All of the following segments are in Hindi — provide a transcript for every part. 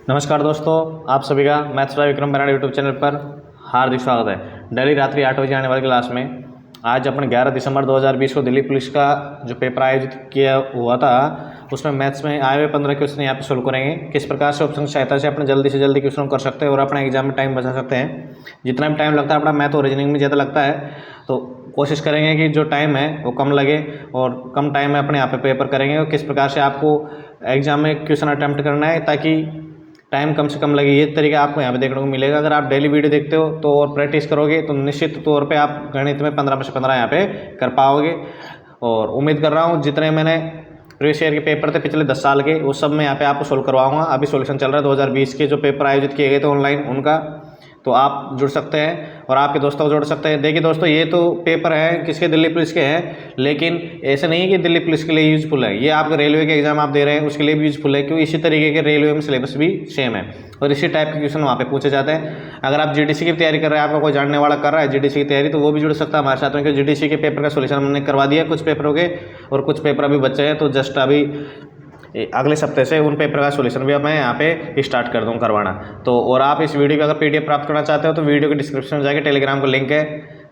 नमस्कार दोस्तों, आप सभी का maths by Vikram Brar YouTube channel पर हार्दिक स्वागत है। डेली रात्रि 8 बजे आने वाली क्लास में आज अपन 11 दिसंबर 2020 को दिल्ली पुलिस का जो पेपर आयोजित किया हुआ था उसमें मैथ्स में आए हुए 15 क्वेश्चन यहाँ पे सोल्व करेंगे। किस प्रकार से ऑप्शन की सहायता से अपने जल्दी से जल्दी क्वेश्चन कर सकते हैं और अपने एग्जाम में टाइम बचा सकते हैं। जितना भी टाइम लगता है अपना मैथ और रीजनिंग में ज़्यादा लगता है, तो कोशिश करेंगे कि जो टाइम है वो कम लगे और कम टाइम में अपने यहाँ पे पेपर करेंगे। और किस प्रकार से आपको एग्जाम में क्वेश्चन अटैम्प्ट करना है ताकि टाइम कम से कम लगे, ये तरीका आपको यहाँ पे देखने को मिलेगा। अगर आप डेली वीडियो देखते हो तो और प्रैक्टिस करोगे तो निश्चित तौर पे आप गणित में 15 में से 15 यहाँ पे कर पाओगे। और उम्मीद कर रहा हूँ जितने मैंने प्रीवियस ईयर के पेपर थे पिछले 10 साल के, वो सब मैं यहाँ पे आपको सोल्व करवाऊँगा। अभी सोल्यूशन चल रहा है 2020 के जो पेपर आयोजित किए गए थे ऑनलाइन उनका, तो आप जुड़ सकते हैं और आपके दोस्तों को जोड़ सकते हैं। देखिए दोस्तों, ये तो पेपर हैं किसके, दिल्ली पुलिस के हैं, लेकिन ऐसे नहीं है कि दिल्ली पुलिस के लिए यूजफुल है। ये आपके रेलवे के एग्जाम आप दे रहे हैं उसके लिए भी यूजफुल है, क्योंकि इसी तरीके के रेलवे में सिलेबस भी सेम है और इसी टाइप के क्वेश्चन वहाँ पे पूछे जाते हैं। अगर आप जीडीसी की तैयारी कर रहे हैं, आपका कोई जानने वाला कर रहा है जीडीसी की तैयारी, तो वो भी जुड़ सकता है हमारे साथ में, क्योंकि जीडीसी के पेपर का सोल्यूशन हमने करवा दिया कुछ पेपरों के, और कुछ पेपर अभी बचे हैं। तो जस्ट अभी अगले सप्ताह से उन पेपर का सोल्यूशन भी मैं यहाँ पे स्टार्ट कर दूँ करवाना। तो और आप इस वीडियो का अगर पीडीएफ प्राप्त करना चाहते हो तो वीडियो के डिस्क्रिप्शन में जाके टेलीग्राम का लिंक है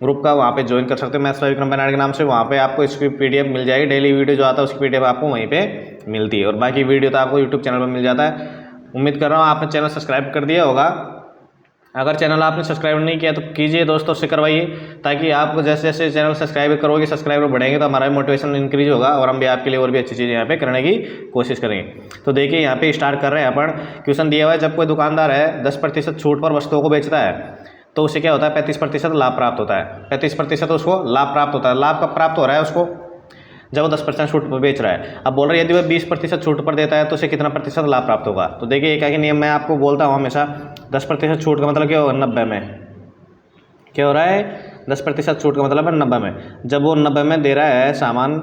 ग्रुप का, वहाँ पे ज्वाइन कर सकते हो मैथ्स बाय विक्रम बराड़ के नाम से। वहाँ पे आपको इसकी पीडीएफ मिल जाएगी, डेली वीडियो जो आता है उसकी पीडीएफ आपको वहीं पे मिलती है, और बाकी वीडियो तो आपको यूट्यूब चैनल पर मिल जाता है। उम्मीद कर रहा हूँ आपने चैनल सब्सक्राइब कर दिया होगा। अगर चैनल आपने सब्सक्राइब नहीं किया तो कीजिए दोस्तों से करवाइए, ताकि आप जैसे जैसे चैनल सब्सक्राइब करोगे, सब्सक्राइबर बढ़ेंगे तो हमारा मोटिवेशन इंक्रीज होगा और हम भी आपके लिए और भी अच्छी चीज़ें यहाँ पे करने की कोशिश करेंगे। तो देखिए यहाँ पे स्टार्ट कर रहे हैं अपन। क्वेश्चन दिया हुआ है, जब कोई दुकानदार है 10% छूट पर वस्तुओं को बेचता है तो उसे क्या होता है, 35% लाभ प्राप्त होता है। 35% उसको लाभ प्राप्त होता है। लाभ कब प्राप्त हो रहा है उसको, जब वो 10% छूट पर बेच रहा है। अब बोल रहे हैं यदि वह 20% छूट पर देता है तो उसे कितना प्रतिशत लाभ प्राप्त होगा। तो देखिए एक ही नियम मैं आपको बोलता हूँ हमेशा, 10% छूट का मतलब क्या होगा, 90 में। क्या हो रहा है, 10% छूट का मतलब है 90 में। जब वो 90 में दे रहा है सामान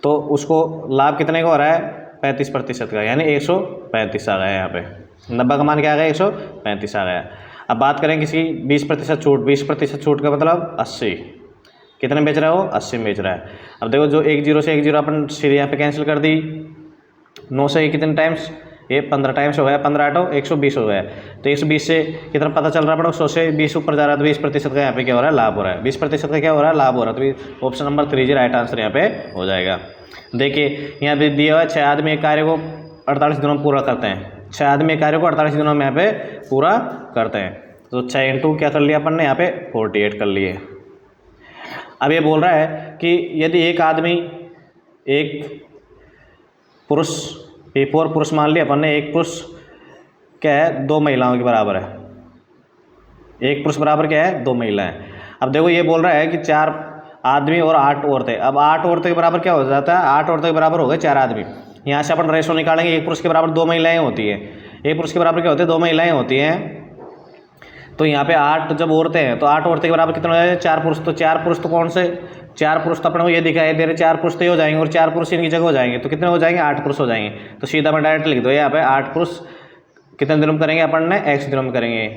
तो उसको लाभ कितने का हो रहा है, 35% का, यानी 135 आ गया यहाँ पे। 90 का मान क्या आ गया, 135 आ गया। अब बात करें किसी 20% छूट, 20% छूट का मतलब 80। कितने बेच रहा है वो, 80 में बेच रहा है। अब देखो जो 1 0 से 1 0 अपन सीधे यहाँ पे कैंसिल कर दी, 9 से कितने टाइम्स, ये 15 टाइम्स हो गया, 15 8 120 हो गया। तो 120 से कितना पता चल रहा है, 100 से 20 ऊपर जा रहा है तो 20% का यहाँ पे क्या हो रहा है, लाभ हो रहा है। 20% का क्या हो रहा है, लाभ हो रहा है। तो ऑप्शन नंबर 3 राइट आंसर यहाँ पे हो जाएगा। देखिए यहाँ पे दिया हुआ है 6 आदमी एक कार्य को 48 दिनों में पूरा करते हैं। 6 आदमी एक कार्य को 48 दिनों में यहाँ पे पूरा करते हैं। तो 6 इंटू क्या कर लिया अपन ने, यहाँ पे 48 कर लिए। अब ये बोल रहा है कि यदि एक आदमी, एक पुरुष, P4 पुरुष मान लिया अपन ने, एक पुरुष क्या है, 2 महिलाओं के बराबर है। एक पुरुष बराबर क्या है, 2 महिलाएं। अब देखो ये बोल रहा है कि 4 आदमी और 8 औरतें। अब 8 औरतें के बराबर क्या हो जाता है, 8 औरतें के बराबर हो गए 4 आदमी। यहाँ से अपन रेशो निकालेंगे, एक पुरुष के बराबर 2 महिलाएं होती है। एक पुरुष के बराबर क्या होते हैं, 2 महिलाएं होती हैं। तो यहाँ पे 8 जब औरतें हैं तो 8 औरतें के बराबर कितने हो जाएंगे, 4 पुरुष। तो 4 पुरुष तो कौन से, 4 पुरुष तो अपने को ये दिखाई दे रहे, 4 पुरुष तो ये हो जाएंगे और 4 पुरुष इनकी जगह हो जाएंगे। तो कितने हो जाएंगे, 8 पुरुष हो जाएंगे। तो सीधा मैं डायरेक्ट लिख दो यहाँ पे, 8 पुरुष कितने दिनों में करेंगे अपन ने, x दिनों में करेंगे।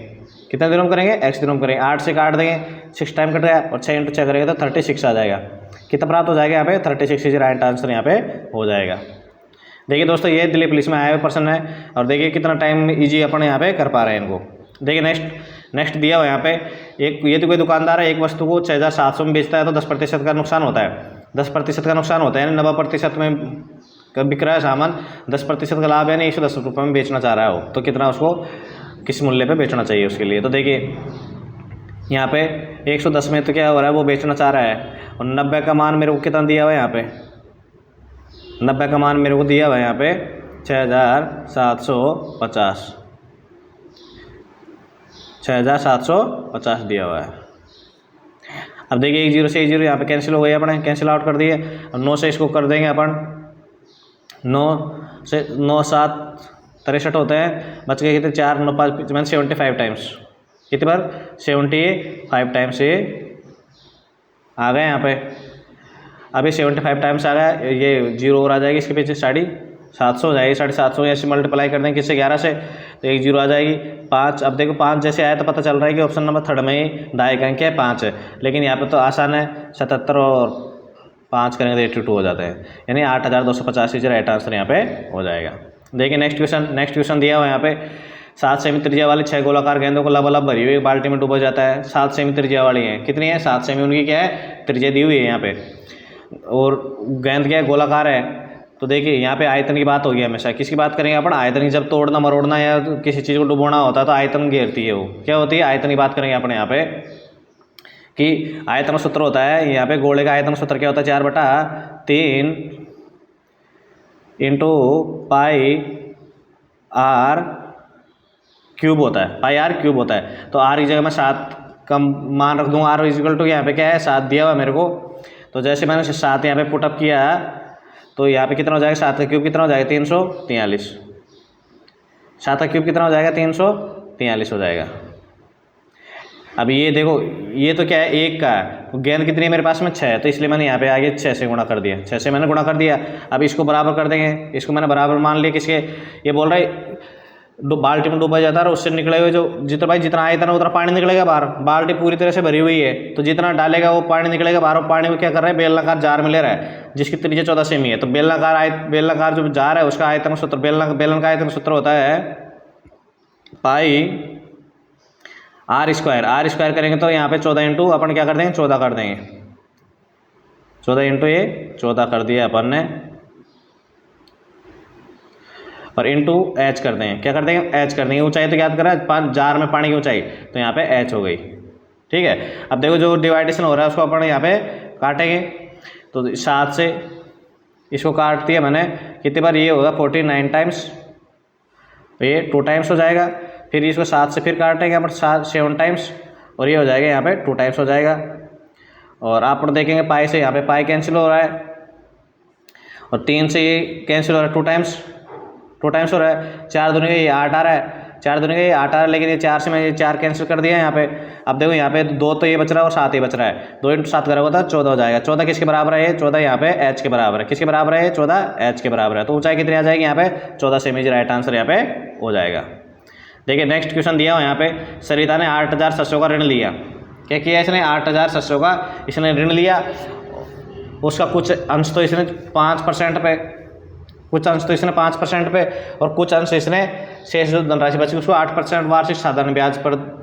कितने दिनों में करेंगे, x दिनों में करेंगे। 8 से काट देंगे, 6 टाइम कट गया, और 6 इंटू 6 करेंगे तो 36 आ जाएगा। कितना प्राप्त हो जाएगा यहाँ पे, 36 इज राइट आंसर यहाँ पे हो जाएगा। देखिए दोस्तों ये दिल्ली पुलिस में आए हुए पर्सन है, और देखिए कितना टाइम ईजी अपन यहाँ पे कर पा रहे हैं इनको। देखिए नेक्स्ट दिया हुआ यहाँ पे, एक यदि कोई दुकानदार है एक वस्तु को 6700 में बेचता है तो 10% का नुकसान होता है। 10% का नुकसान होता है, यानी 90% में बिक रहा है सामान, 10% का लाभ यानी 110 रुपये में बेचना चाह रहा है वो, तो कितना उसको किस मूल्य पे बेचना चाहिए उसके लिए। तो देखिए यहाँ पे 110 में तो क्या हो रहा है, वो बेचना चाह रहा है, और 90 का मान मेरे को कितना दिया हुआ है यहाँ पे, 90 का मान मेरे को दिया हुआ है यहाँ पे 6750, 6750 दिया हुआ है। अब देखिए 1 0 से 1 0 यहाँ पे कैंसिल हो गई, अपने कैंसिल आउट कर दिए। और 9 से इसको कर देंगे अपन, 9 से 9 7 63 होते हैं, बच गए कितने, 4 9 5 75 टाइम्स। कितनी बार, 75 टाइम्स ये आ गए यहाँ पे। अभी 75 टाइम्स आ गया, ये 0 और आ जाएगी इसके पीछे, 750 हो जाएगी। 750 ऐसे मल्टीप्लाई कर देंगे किससे, 11 से, तो 1 0 आ जाएगी। 5, अब देखो 5 जैसे आया तो पता चल रहा है कि ऑप्शन नंबर 3 में ही दाएं अंक है 5 है, लेकिन यहाँ पे तो आसान है, 77 और 5 करेंगे तो 82 हो जाते हैं, यानी 8250 राइट आंसर यहाँ पे हो जाएगा। देखिए नेक्स्ट क्वेश्चन दिया हुआ है यहाँ पे 7 सेमी त्रिज्या वाली 6 गोलाकार गेंदों को लबालब भरी हुई एक बाल्टी में डूबा जाता है। 7 सेमी त्रिज्या वाली है, कितनी है 7 सेमी, उनकी क्या है त्रिज्या दी हुई है यहाँ पे, और गेंद क्या है गोलाकार है। तो देखिए यहाँ पे आयतन की बात होगी, हमेशा किसकी बात करेंगे अपन, आयतन की। जब तोड़ना मरोड़ना या किसी चीज़ को डुबोना होता है तो आयतन घेरती है, वो क्या होती है आयतन की बात करेंगे अपन यहाँ पे, कि आयतन सूत्र होता है यहाँ पे, गोले का आयतन सूत्र क्या होता है 4/3 इंटू पाई आर क्यूब होता है, पाई आर क्यूब होता है। तो आर की जगह मैं 7 का मान रख दूँ, आर इक्वल टू यहाँ पे क्या है 7 दिया हुआ मेरे को। तो जैसे मैंने 7 यहाँ पे पुटअप किया तो यहाँ पे कितना हो जाएगा, 7 का क्यूब कितना हो जाएगा 343, 7 का क्यूब कितना हो जाएगा 343 हो जाएगा। अब ये देखो ये तो क्या है 1 का है, गेंद कितनी है मेरे पास में 6 है, तो इसलिए मैंने यहाँ पे आगे 6 से गुणा कर दिया, 6 से मैंने गुणा कर दिया। अब इसको बराबर कर देंगे, इसको मैंने बराबर मान लिया किसके, ये बोल रहा है बाल्टी में डूबा जाता है और उससे निकले हुए जो जितना आयतन है उतना पानी निकलेगा बाहर। बाल्टी पूरी तरह से भरी हुई है तो जितना डालेगा वो पानी निकलेगा बाहर। और पानी को क्या कर रहा है बेलनाकार जार में ले रहा है जिसकी त्रिज्या 14 सेमी है। तो बेलनाकार जो जार है उसका आयतन सूत्र, बेलन का आयतन सूत्र होता है पाई आर स्क्वायर करेंगे तो यहाँ पे 14 इंटू अपन क्या कर देंगे 14 कर देंगे, 14 इंटू ये 14 कर दिया अपन ने, और इंटू एच कर देंगे, क्या कर देंगे एच कर देंगे। ऊंचाई तो याद करा जार में पानी की ऊंचाई, तो यहाँ पे एच हो गई, ठीक है। अब देखो जो डिवाइडेशन हो रहा है उसको अपन यहाँ पे काटेंगे, तो 7 से इसको काट दिया मैंने, कितनी बार ये होगा 49 टाइम्स, तो ये 2 टाइम्स हो जाएगा। फिर इसको 7 से फिर काटेंगे अपन 7 टाइम्स, और ये हो जाएगा यहाँ पे 2 टाइम्स हो जाएगा। और आप देखेंगे पाई से यहाँ पे पाई कैंसिल हो रहा है, और 3 से ये कैंसिल हो रहा है 2 टाइम्स हो रहा है। 4 दूनी का ये 8 आ रहा है, 4 दूनी का ये 8 आ रहा है, लेकिन ये 4 से मैं ये 4 कैंसिल कर दिया यहाँ पे। अब देखो यहाँ पे 2 तो ये बच रहा है और 7 ये बच रहा है, 2 इंटू 7 करोगे तो 14 हो जाएगा। 14 किसके बराबर है, 14 यहाँ पे एच के बराबर है। किसके बराबर है, 14 एच के बराबर है। तो ऊंचाई कितनी आ जाएगी यहाँ पे 14 सेमी, राइट आंसर यहाँ पे हो जाएगा। देखिए नेक्स्ट क्वेश्चन दिया हो यहाँ पे, सरिता ने 8,000 सरसों का ऋण लिया। क्या किया इसने, 8,000 सरसों का इसने ऋण लिया, उसका कुछ अंश तो इसने 5% पे, कुछ अंश तो इसने 5% पे, और कुछ अंश इसने शेष जो धनराशि बची उसको 8% वार्षिक साधारण ब्याज पर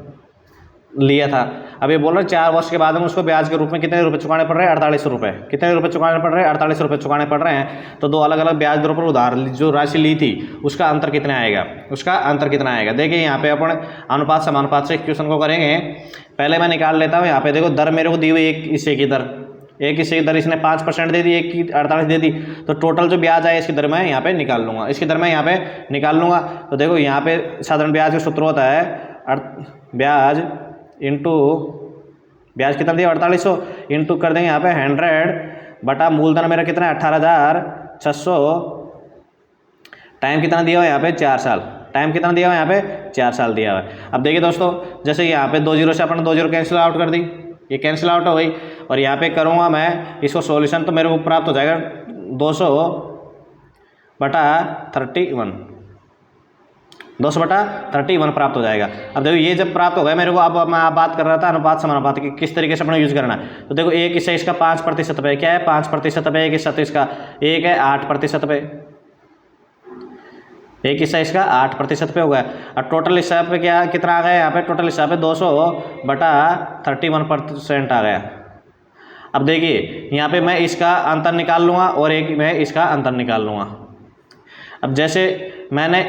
लिया था। अब ये बोल रहे 4 वर्ष के बाद में उसको ब्याज के रूप में कितने रुपए चुकाने पड़ रहे हैं, 48 रुपये। कितने रुपए चुकाने पड़ रहे हैं, 48 रुपये चुकाने पड़ रहे हैं। तो 2 अलग अलग ब्याज दरों पर उधार जो राशि ली थी उसका अंतर कितना आएगा, उसका अंतर कितना आएगा। देखिए यहाँ पे अपन अनुपात समानुपात से क्वेश्चन को करेंगे। पहले मैं निकाल लेता हूँ, यहाँ पे देखो दर मेरे को दी हुई 1 हिस्से की दर, 1 हिस्से की दर इसने 5% दे दी, 1 की 48 दे दी, तो टोटल जो ब्याज आए इसकी दर मैं यहाँ पे निकाल लूँगा, इसकी दर मैं यहाँ पे निकाल लूँगा। तो देखो यहाँ पे साधारण ब्याज का सूत्र होता है ब्याज इंटू ब्याज कितना दिया 4800, इंटू कर देंगे यहाँ पे 100 बटा मूलधन मेरा कितना है 18,600, टाइम कितना दिया हुआ है यहाँ पे 4 साल, टाइम कितना दिया हुआ है यहाँ पे 4 साल दिया हुआ है। अब देखिए दोस्तों जैसे यहाँ पे 2 जीरो से अपन 2 जीरो कैंसिल आउट कर दी, ये कैंसिल आउट हो गई, और यहाँ पे करूँगा मैं इसको सॉल्यूशन तो मेरे को प्राप्त हो जाएगा 200 बटा 31, 200 बटा 31 प्राप्त हो जाएगा। अब देखो ये जब प्राप्त हो गया मेरे को, अब मैं बात कर रहा था अनुपात समानुपात की किस तरीके से अपना यूज करना है। तो देखो 1 हिस्सा इसका 5% पे, क्या है 5% पे, 1 हिस्सा तो इसका 1 है 8% पे, 1 हिस्सा इसका 8% पे हो गया। और टोटल हिस्सा पे क्या कितना आ गया यहाँ पे, टोटल हिस्सा पे 200 बटा 31% आ गया। अब देखिए यहाँ पे मैं इसका अंतर निकाल लूँगा और एक मैं इसका अंतर निकाल लूँगा। अब जैसे मैंने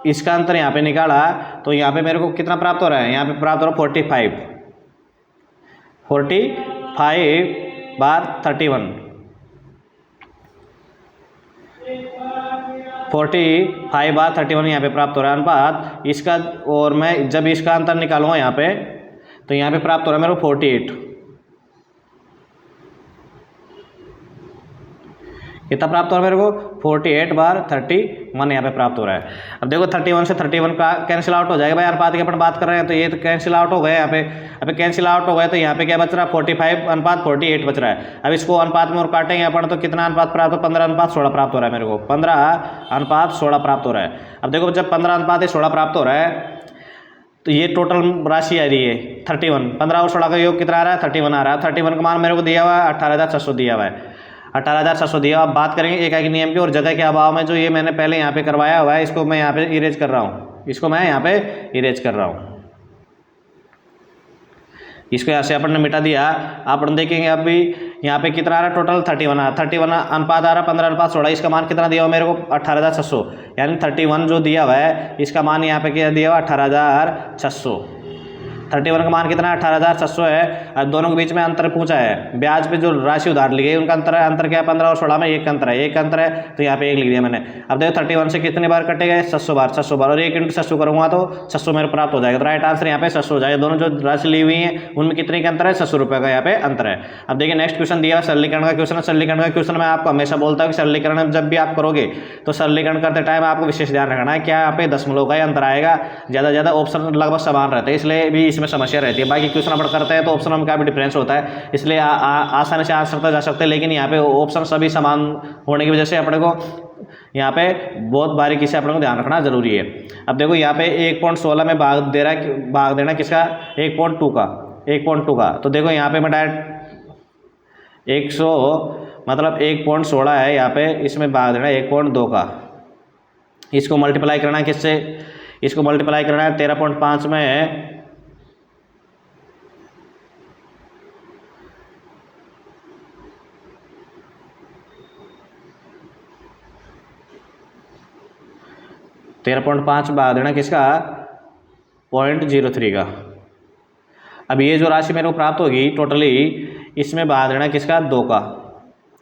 इसका अंतर यहाँ पे निकाला तो यहाँ पे मेरे को कितना प्राप्त हो रहा है, यहाँ पे प्राप्त हो रहा है 45/31, 45/31 यहाँ पे प्राप्त हो रहा है अनुपात इसका। और मैं जब इसका अंतर निकालूंगा यहाँ पे तो यहाँ पे प्राप्त हो रहा है मेरे को 48, कितना प्राप्त हो रहा है मेरे को 48/31 यहाँ पे प्राप्त हो रहा है। अब देखो 31 से 31 का कैंसिल आउट हो जाएगा भाई, अनुपात की अपन बात कर रहे हैं तो ये तो कैंसिल आउट हो गए यहाँ पे। अब कैंसिल आउट हो गए तो यहाँ पे क्या बच रहा है 45/48 बच रहा है। अब इसको अनुपात में और काटेंगे अपन तो कितना अनुपात प्राप्त हो 15/16 प्राप्त हो रहा है मेरे को, 15/16 प्राप्त हो रहा है। अब देखो जब 15/16 प्राप्त हो रहा है तो ये टोटल राशि आ रही है 31, 15 और 16 का योग कितना आ रहा है 31 आ रहा है। 31 का मान मेरे को दिया हुआ है 18,600 दिया हुआ है। 18,700 दिया। अब बात करेंगे एकाकी नियम की और जगह के अभाव में जो ये मैंने पहले यहाँ पे करवाया हुआ है, इसको मैं यहाँ पे इरेज कर रहा हूँ, इसको मैं यहाँ पे इरेज कर रहा हूँ। इसको यहाँ से अपन ने मिटा दिया। अपन देखेंगे अभी यहाँ पे कितना आ रहा है, टोटल 31 31 अनुपात आ रहा है 15:16। इसका मान कितना दिया हुआ मेरे को 18,600, यानी 31 जो दिया हुआ है इसका मान यहाँ पे क्या दिया हुआ 18,600। 31 का मान कितना है 18,600 है। अब दोनों के बीच में अंतर पूछा है, ब्याज पे जो राशि उधार ली गई उनका अंतर है, अंतर क्या है 15 और 16 में एक अंतर है, एक अंतर है तो यहाँ पे एक लिख दिया मैंने। अब देखो 31 से कितने बार कटे गए 600 बार, 600 बार, और 1 × 600 करूँगा तो 600 मेरे प्राप्त हो जाएगा। तो राइट आंसर यहाँ पे 600 हो जाएगा। दोनों जो राशि ली हुई है उनमें कितने का अंतर है 600 रुपये का यहाँ पे अंतर है। अब देखिए नेक्स्ट क्वेश्चन दिया सरलीकरण का क्वेश्चन है। सरलीकरण का क्वेश्चन मैं आपको हमेशा बोलता हूँ कि सरलीकरण जब भी आप करोगे तो सरलीकरण करते टाइम आपको विशेष ध्यान रखना है क्या यहाँ पे दशमलव का ही अंतर आएगा, ज़्यादा ऑप्शन लगभग समान रहते हैं, इसलिए भी इसमें समस्या रहती है। बाकी क्वेश्चन अपन करते हैं तो ऑप्शन में काफ़ी डिफरेंस होता है, इसलिए आसानी से आंसर जा सकते हैं, लेकिन यहाँ पे ऑप्शन सभी समान होने की वजह से अपने को यहाँ पे बहुत बारीकी से अपने को ध्यान रखना जरूरी है। अब देखो यहाँ पे 1.16 में भाग दे रहा है, भाग देना किसका 1.2 का, 1.2 का। तो देखो यहाँ पे मैं डायरेक्ट 100 मतलब 1.16 है, यहाँ पे इसमें भाग देना 1.2 का। इसको मल्टीप्लाई करना है किससे, इसको मल्टीप्लाई करना है 13.5 में 13.5 भाग देना किसका 0.03 का। अब ये जो राशि मेरे को प्राप्त होगी टोटली, इसमें भाग देना किसका 2 का,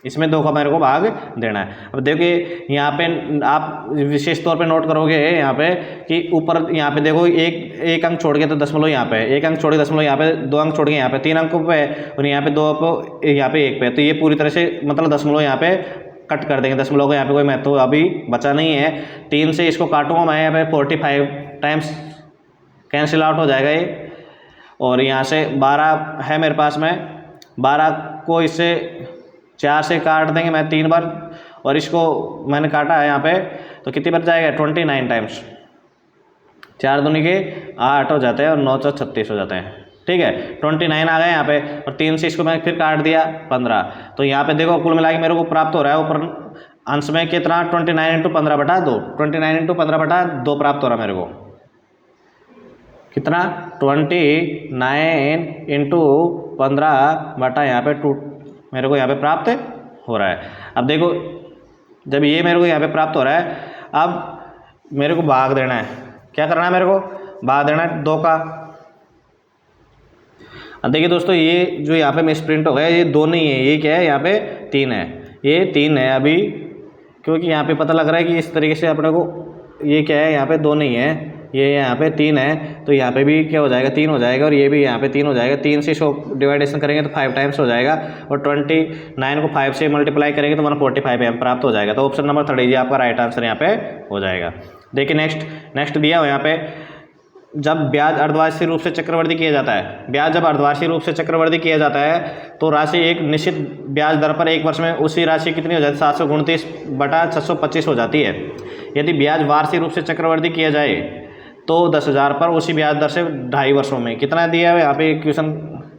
इसमें 2 का मेरे को भाग देना है। अब देखिए यहाँ पे आप विशेष तौर पे नोट करोगे यहाँ पे कि ऊपर यहाँ पे देखो एक अंक छोड़ के तो दशमलव यहाँ पे, एक अंक छोड़ के दशमलव यहाँ पे, 2 अंक छोड़ के यहाँ पे 3 अंकों पे, और यहाँ पे 2 पे, यहाँ पे 1 पे, तो ये पूरी तरह से मतलब दशमलव यहाँ पे कट कर देंगे। दशमलव का यहाँ पे कोई महत्व अभी बचा नहीं है। 3 से इसको काटूंगा मैं यहाँ पे 45 टाइम्स कैंसिल आउट हो जाएगा ये, और यहाँ से 12 है मेरे पास में, 12 को इससे 4 से काट देंगे मैं 3 बार, और इसको मैंने काटा है यहाँ पे तो कितनी बच जाएगा 29 टाइम्स, 4 दूनी के 8 हो जाते हैं और 9 × 36 हो जाते हैं, ठीक है। 29 आ गए यहाँ पे, और 3 से इसको मैं फिर काट दिया 15, तो यहाँ पे देखो कुल मिला के मेरे को प्राप्त हो रहा है ऊपर अंश में कितना 29 × 15/2, 29 × 15/2 प्राप्त हो रहा है मेरे को, कितना 29 × 15 यहाँ पे 2 मेरे को यहाँ पे प्राप्त हो रहा है। अब देखो जब ये मेरे को यहाँ पे प्राप्त हो रहा है, अब मेरे को भाग देना है, क्या करना है मेरे को भाग देना है 2 का। अब देखिए दोस्तों ये जो यहाँ पे मिसप्रिंट हो गया, ये 2 नहीं है, ये क्या है यहाँ पे 3 है, ये 3 है अभी, क्योंकि यहाँ पे पता लग रहा है कि इस तरीके से अपने को ये क्या है यहाँ पे 2 नहीं है, ये यहाँ पे 3 है, तो यहाँ पे भी क्या हो जाएगा 3 हो जाएगा, और ये भी यहाँ पे 3 हो जाएगा। 3 से इसको डिवाइडेशन करेंगे तो 5 टाइम्स हो जाएगा, और 29 को 5 से मल्टीप्लाई करेंगे तो 145 एम प्राप्त हो जाएगा। तो ऑप्शन नंबर 3 जी आपका राइट आंसर यहाँ पे हो जाएगा। देखिए नेक्स्ट दिया हो यहाँ पे, जब ब्याज अर्धवार्षिक रूप से चक्रवृद्धि किया जाता है, ब्याज जब अर्धवार्षिक रूप से चक्रवृद्धि किया जाता है तो राशि एक निश्चित ब्याज दर पर 1 वर्ष में उसी राशि कितनी हो जाती है 729/625 हो जाती है। यदि ब्याज वार्षिक रूप से चक्रवृद्धि किया जाए तो 10,000 पर उसी ब्याज दर से 2.5 वर्षों में कितना दिया है, यहाँ पे क्वेश्चन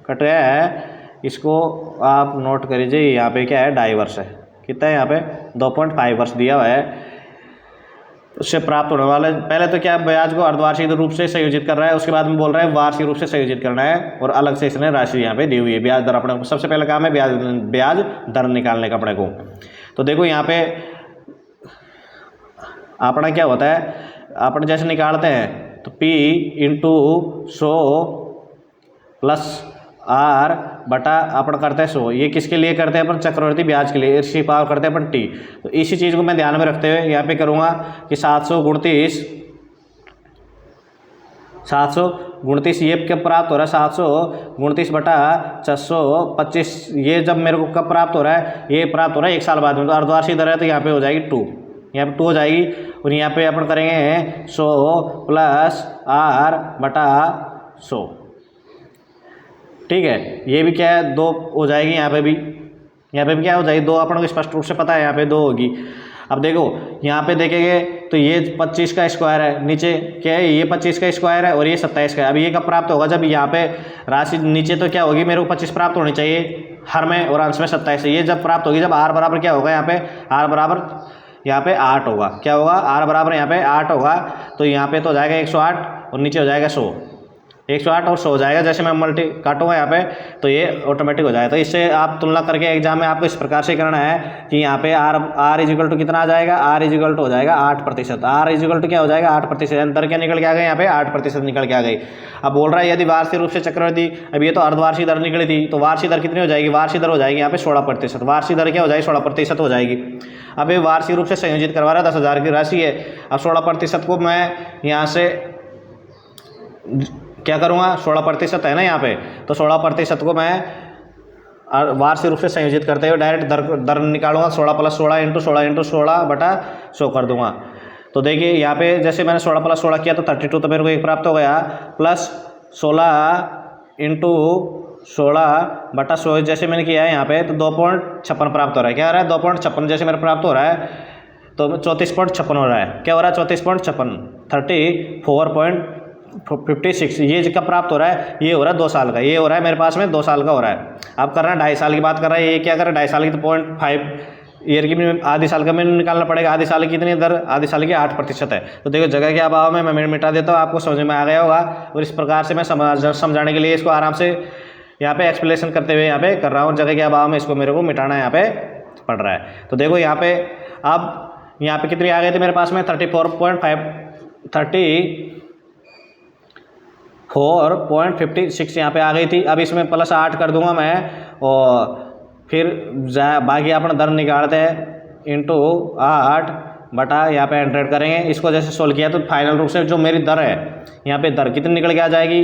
कट रहा है, इसको आप नोट कर लीजिए, यहाँ पे क्या है 2.5 वर्ष है, कितना है यहाँ पे 2.5 वर्ष दिया हुआ है, उससे प्राप्त होने वाला। पहले तो क्या ब्याज को अर्धवार्षिक रूप से संयोजित कर रहा है, उसके बाद में बोल रहा है वार्षिक रूप से संयोजित करना है, और अलग से इसने राशि यहाँ पे दी हुई है। ब्याज दर अपने को सबसे पहले काम है ब्याज दर निकालने का अपने को। तो देखो यहाँ पे अपना क्या होता है, अपन जैसे निकालते हैं तो P × 100 + R बटा अपन करते हैं 100, ये किसके लिए करते हैं अपन चक्रवृद्धि ब्याज के लिए, इसी पावर करते हैं अपन T। तो इसी चीज़ को मैं ध्यान में रखते हुए यहाँ पे करूँगा कि 729 ये कब प्राप्त हो रहा है 729/625, ये जब मेरे को कब प्राप्त हो रहा है, ये प्राप्त हो रहा है 1 साल बाद में। तो अर्धवार्षिक दर है तो यहाँ पे हो जाएगी 2, यहाँ पे 2 हो जाएगी, और यहाँ पे अपन करेंगे 100 + R/100, ठीक है। ये भी क्या है 2 हो जाएगी, यहाँ पे भी क्या हो जाएगी 2, अपन को स्पष्ट रूप से पता है यहाँ पे 2 होगी। अब देखो यहाँ पे देखेंगे तो ये 25 का स्क्वायर है, नीचे क्या है, ये 25 का स्क्वायर है और ये 27 का है। अब ये कब प्राप्त होगा, जब यहाँ पे राशि नीचे तो क्या होगी, मेरे को 25 प्राप्त होनी चाहिए हर में और अंश में 27 है। ये जब प्राप्त होगी जब r बराबर क्या होगा, यहाँ पे r बराबर यहाँ पे 8 होगा। क्या होगा, r बराबर यहाँ पे 8 होगा। तो यहाँ पे तो हो जाएगा 108 और नीचे हो जाएगा 100, 108 और 100 हो जाएगा। जैसे मैं मल्टी काटूंगा यहाँ पे तो ये ऑटोमेटिक हो जाएगा। तो इससे आप तुलना करके एग्जाम में आपको इस प्रकार से करना है कि यहाँ पे आर इजिकल टू कितना आ जाएगा, आर इजिकल टू हो जाएगा 8%। आर इजिकल टू क्या हो जाएगा 8%। दर क्या निकल के आ गई, यहाँ पे 8% निकल के आ गई। अब बोल रहा है यदि वार्षिक रूप से चक्रवृद्धि, अब ये तो अर्धवार्षिक दर निकली थी, तो वार्षिक दर कितनी हो जाएगी, वार्षिक दर हो जाएगी यहाँ पे 16%। वार्षिक दर क्या हो जाएगी, 16% हो जाएगी। अब ये वार्षिक रूप से संयोजित करवा रहा है, 10,000 की राशि है। अब 16% को मैं यहाँ से क्या करूँगा, 16% है ना यहाँ पे, तो 16% को मैं वार्षिक रूप से संयोजित करते हुए डायरेक्ट दर निकालूंगा। 16 + 16 × 16 × 16/100 कर दूंगा। तो देखिए यहाँ पे जैसे मैंने 16 + 16 किया तो 32 तो मेरे को एक प्राप्त हो गया, प्लस 16 × 16/100 जैसे मैंने किया है यहाँ पे तो 2.56 प्राप्त हो रहा है। क्या हो रहा है, 2.56 जैसे मेरा प्राप्त हो रहा है तो 34.56 हो रहा है। क्या हो रहा है, 34.56, 34.56। ये कब प्राप्त हो रहा है, ये हो रहा है 2 साल का, ये हो रहा है मेरे पास में 2 साल का हो रहा है। अब कर रहा है 2.5 साल की बात कर रहा है, ये क्या कर रहा है 2.5 साल की, तो 0.5 ईयर की भी आधी साल का मैंने निकालना पड़ेगा। आधी साल की कितनी दर, आधी साल की 8% है। तो देखो जगह के अभाव में मैं मिटा देता हूँ, आपको समझ में आ गया होगा। और इस प्रकार से मैं समझाने के लिए इसको आराम से यहाँ पे एक्सप्लेनेशन करते हुए यहाँ पे कर रहा हूँ। जगह के अभाव में इसको मेरे को मिटाना यहाँ पे पड़ रहा है। तो देखो यहाँ पे अब यहाँ पे कितनी आ गई थी मेरे पास में 34.56 यहाँ पे आ गई थी। अब इसमें +8 कर दूंगा मैं और फिर बाकी अपना दर निकालते हैं × 8 यहाँ पे 100 करेंगे। इसको जैसे सोल्व किया तो फाइनल रूप से जो मेरी दर है यहाँ पे दर कितनी निकल के आ जाएगी,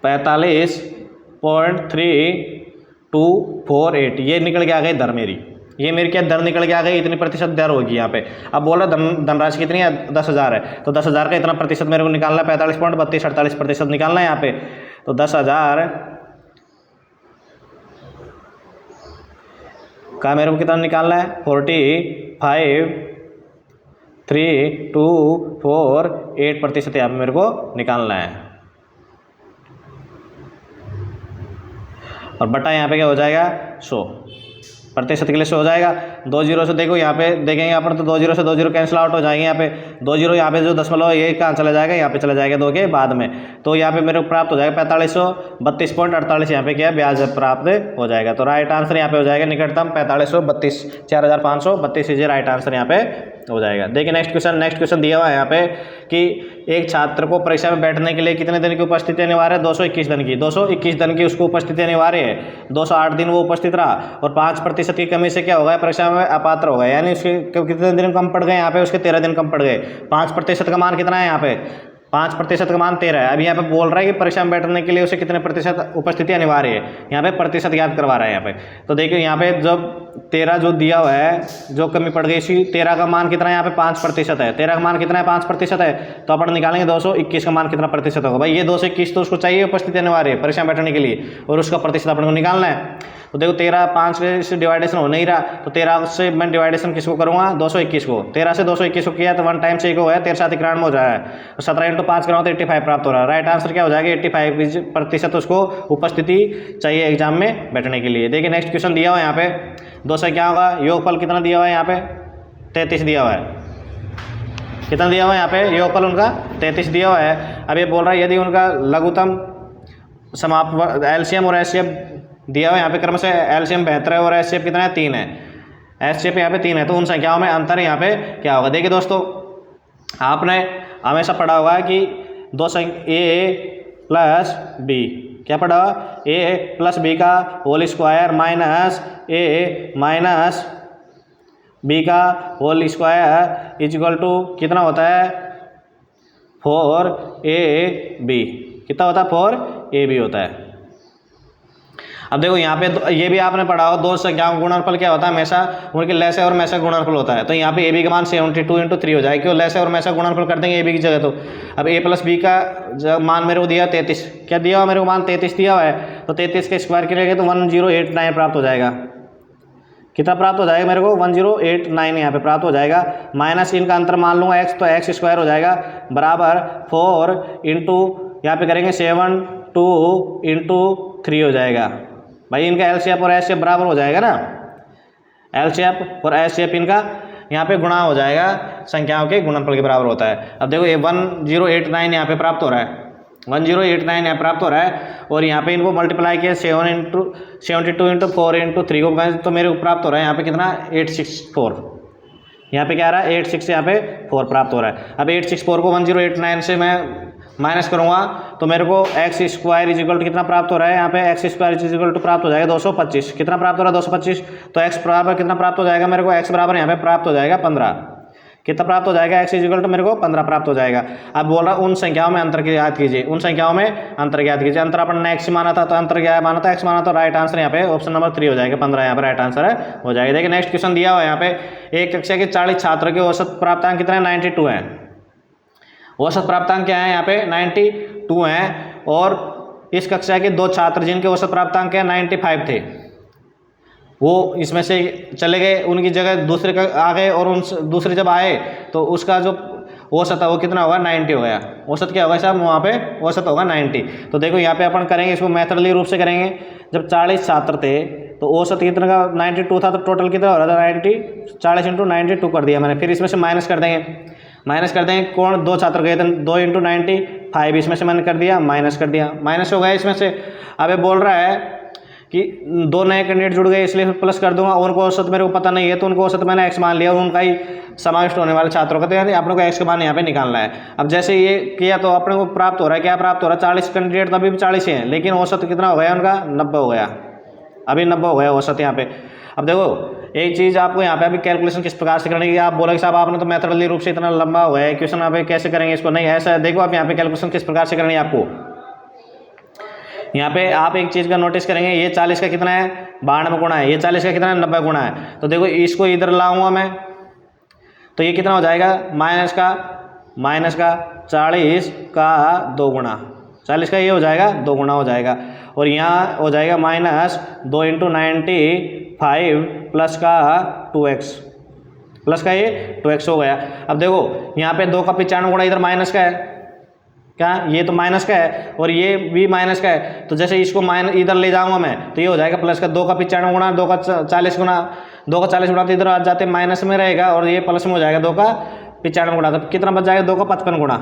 45.3248 ये निकल के आ गई दर मेरी। ये मेरी क्या दर निकल के आ गई, इतनी प्रतिशत दर होगी यहाँ पे। अब बोल रहा धनराशि कितनी है, 10,000 है, तो 10,000 का इतना प्रतिशत मेरे को निकालना है, 45.3248% निकालना है यहाँ पे। तो 10,000 का मेरे को कितना निकालना है, 45.3248% यहाँ पे मेरे को निकालना है। और बटा यहाँ पे क्या हो जाएगा 100% के लिए 100 हो जाएगा। 2 0 से देखो यहाँ पे देखेंगे अपन तो 2 0 से 2 0 कैंसिल आउट हो जाएंगे। यहाँ पे 2 0 यहाँ पे जो दशमलव ये कहाँ चला जाएगा, यहाँ पे चला जाएगा 2 के बाद में। तो यहाँ पे मेरे को प्राप्त हो जाएगा 4532.48 यहाँ पे क्या है ब्याज प्राप्त हो जाएगा। तो राइट आंसर यहाँ पे हो जाएगा निकटतम 4532 4532 ये राइट आंसर यहाँ पे हो जाएगा। देखिए नेक्स्ट क्वेश्चन दिया हुआ है यहाँ पे कि एक छात्र को परीक्षा में बैठने के लिए कितने दिन की उपस्थिति अनिवार्य है, 221 दिन की। 221 दिन की उसको उपस्थिति अनिवार्य है, 208 दिन वो उपस्थित रहा और 5% की कमी से क्या होगा, परीक्षा में अपात्र हो गया। यानी उसके कितने दिन कम पड़ गए, यहाँ पे उसके 13 दिन कम पड़ गए। 5% का मान कितना है, यहाँ पे 5% का मान 13 है। अब यहाँ पे बोल रहा है कि परीक्षा में बैठने के लिए उसे कितने प्रतिशत उपस्थिति अनिवार्य है, यहाँ पे प्रतिशत याद करवा रहा है यहाँ पे। तो देखिए यहाँ पे जब 13 जो दिया हुआ है, जो कमी पड़ गई इसी 13 का मान कितना है, यहाँ पे 5% है। 13 का मान कितना है, 5% है। तो अपन निकालेंगे 221 का मान कितना प्रतिशत होगा। भाई ये 221 तो उसको चाहिए उपस्थिति अनिवार्य है परीक्षा में बैठने के लिए, और उसका प्रतिशत अपन को निकालना है। तो देखो 13 5 से डिवाइडेशन हो नहीं रहा, तो 13 से मैं डिवाइडेशन किसको करूँगा, 221 को। 13 से 221 को किया तो 1 टाइम से एक हो गया, 13 7 91 हो जाए। तो 17 × 5 कराओ तो 85 प्राप्त हो रहा है। राइट आंसर क्या हो जाएगा, 85% उसको उपस्थिति चाहिए एग्जाम में बैठने के लिए। देखिए नेक्स्ट क्वेश्चन दिया हुआ है यहाँ पे, 2 से क्या होगा, योगफल कितना दिया हुआ है यहाँ पे 33 दिया हुआ है। कितना दिया हुआ है यहाँ पे, योगफल उनका 33 दिया हुआ है। अब ये बोल रहा है यदि उनका लघुत्तम समाप्त एलसीएम और एचसीएफ दिया हुआ है यहाँ पे क्रम से, एलसीएम 72 है और एचसीएफ कितना है 3 है। एचसीएफ यहाँ पे 3 है, तो उन संख्याओं में अंतर यहाँ पे क्या होगा। देखिए दोस्तों आपने हमेशा पढ़ा होगा कि दो संख्या a प्लस b, क्या पढ़ा हुआ, a प्लस b का whole square minus a minus b का होल स्क्वायर इक्वल टू कितना होता है 4ab। कितना होता है 4ab होता है। अब देखो यहाँ पे ये भी आपने पढ़ा हो, दो संख्याओं का गुणनफल क्या होता है, हमेशा उनके लैसे और मैसे गुणनफल होता है। तो यहाँ पे ए बी का मान 72 × 3 हो जाएगा, क्यों लैसे और मैसे गुणनफल कर देंगे ए बी की जगह। तो अब a प्लस बी का मान मेरे को दिया 33, क्या दिया हुआ मेरे को मान 33 दिया हुआ है। तो 33 के स्क्वायर करेंगे तो 1089 प्राप्त हो जाएगा। कितना प्राप्त हो जाएगा मेरे को 1089 यहाँ पे प्राप्त हो जाएगा, माइनस इनका अंतर मान लूँगा x, तो x स्क्वायर हो जाएगा बराबर 4 इंटू यहाँ पे करेंगे 7 2 इंटू 3 हो जाएगा। भाई इनका एलसीएफ और एचसीएफ बराबर हो जाएगा ना, एलसीएफ और एचसीएफ इनका यहाँ पे गुणा हो जाएगा, संख्याओं के गुणनफल के बराबर होता है। अब देखो ये 1089 यहाँ पे प्राप्त हो रहा है, 1089 यहाँ प्राप्त हो रहा है, और यहाँ पे इनको मल्टीप्लाई किया 7 इंटू 72 इंटू 4 इंटू 3 को, तो मेरे को प्राप्त हो रहा है यहाँ पे कितना 864, यहाँ पे क्या आ रहा है 86 यहाँ पे 4 प्राप्त हो रहा है। अब 864 को 1089 से मैं माइनस करूँगा तो मेरे को x square is equal to कितना प्राप्त हो रहा है, यहाँ पे x square is equal to प्राप्त हो जाएगा 225। कितना प्राप्त हो रहा है 225, तो एक्स बराबर कितना प्राप्त हो जाएगा मेरे को, एक्स बराबर यहाँ पे प्राप्त हो जाएगा 15। कितना प्राप्त हो जाएगा, एक्स इक्वल टू मेरे को 15 प्राप्त हो जाएगा। अब बोल रहा उन संख्याओं में अंतर ज्ञात कीजिए, उन संख्याओं में अंतर ज्ञात कीजिए। अंतर अपन ने एक्स माना था, तो अंतर क्या माना था, एक्स माना, तो राइट आंसर यहाँ पे ऑप्शन नंबर 3 हो जाएगा, 15 यहाँ पे राइट आंसर है हो जाएगा। देखिए नेक्स्ट क्वेश्चन दिया हुआ है यहाँ पे, एक कक्षा के 40 छात्रों के औसत प्राप्तांक कितना है 92 है। औसत प्राप्तांक क्या है यहाँ पे 92 है, और इस कक्षा के 2 छात्र जिनके औसत प्राप्तांक क्या 95 थे, वो इसमें से चले गए, उनकी जगह दूसरे का आ गए, और उन दूसरे जब आए तो उसका जो औसत है वो कितना होगा 90 हो गया। औसत क्या होगा साहब वहाँ पे, औसत होगा 90। तो देखो यहाँ पे अपन करेंगे इसको मैथडली रूप से करेंगे। जब 40 छात्र थे तो औसत कितना का 92 था, तो टोटल कितना हो रहा था 90, 40 इंटू 92 कर दिया मैंने। फिर इसमें से माइनस कर देंगे, कौन 2 छात्र गए थे, 2 इंटू 95, इसमें से मैंने कर दिया, माइनस कर दिया, माइनस हो गया इसमें से। अब ये बोल रहा है कि 2 नए कैंडिडेट जुड़ गए इसलिए प्लस कर दूंगा, उनको औसत मेरे को पता नहीं है तो उनको औसत मैंने एक्स मान लिया, और उनका ही समाविष्ट होने वाले छात्रों का, तो यानी अपने को एक्स का मान यहाँ पे निकालना है। अब जैसे ये किया तो अपने को प्राप्त हो रहा है, क्या प्राप्त हो रहा है 40 कैंडिडेट, तभी भी 40 ही हैं, लेकिन औसत कितना हो गया उनका 90 हो गया, अभी 90 हो गया औसत यहाँ पे। अब देखो एक चीज़ आपको यहाँ पे अभी कैलकुलेशन किस प्रकार से करने की, आप बोलोगे साहब आपने तो मैथडली रूप से इतना लंबा हुआ है क्वेश्चन, आप कैसे करेंगे इसको, नहीं ऐसा है। देखो आप यहाँ पे कैलकुलेशन किस प्रकार से करनी है आपको, यहाँ पे आप एक चीज़ का नोटिस करेंगे, ये 40 का कितना है 92 गुणा है, ये 40 का कितना है 90 गुणा है। तो देखो इसको इधर लाऊंगा मैं, तो ये कितना हो जाएगा माइनस का 40 का 2 गुणा, 40 का ये हो जाएगा 2 गुणा हो जाएगा, और यहाँ हो जाएगा माइनस 2 इंटू 95 प्लस का 2x, प्लस का ये 2x हो गया। अब देखो यहाँ पे 2 का 95 गुणा इधर माइनस का है, क्या ये तो माइनस का है और ये भी माइनस का है, तो जैसे इसको माइनस इधर ले जाऊंगा मैं तो ये हो जाएगा प्लस का 2 का 95 गुणा 2 का 40 गुणा, 2 का 40 गुणा तो इधर आ जाते माइनस में रहेगा, और ये प्लस में हो जाएगा 2 का 95 गुणा, तो कितना बच जाएगा 2 का 55 गुणा,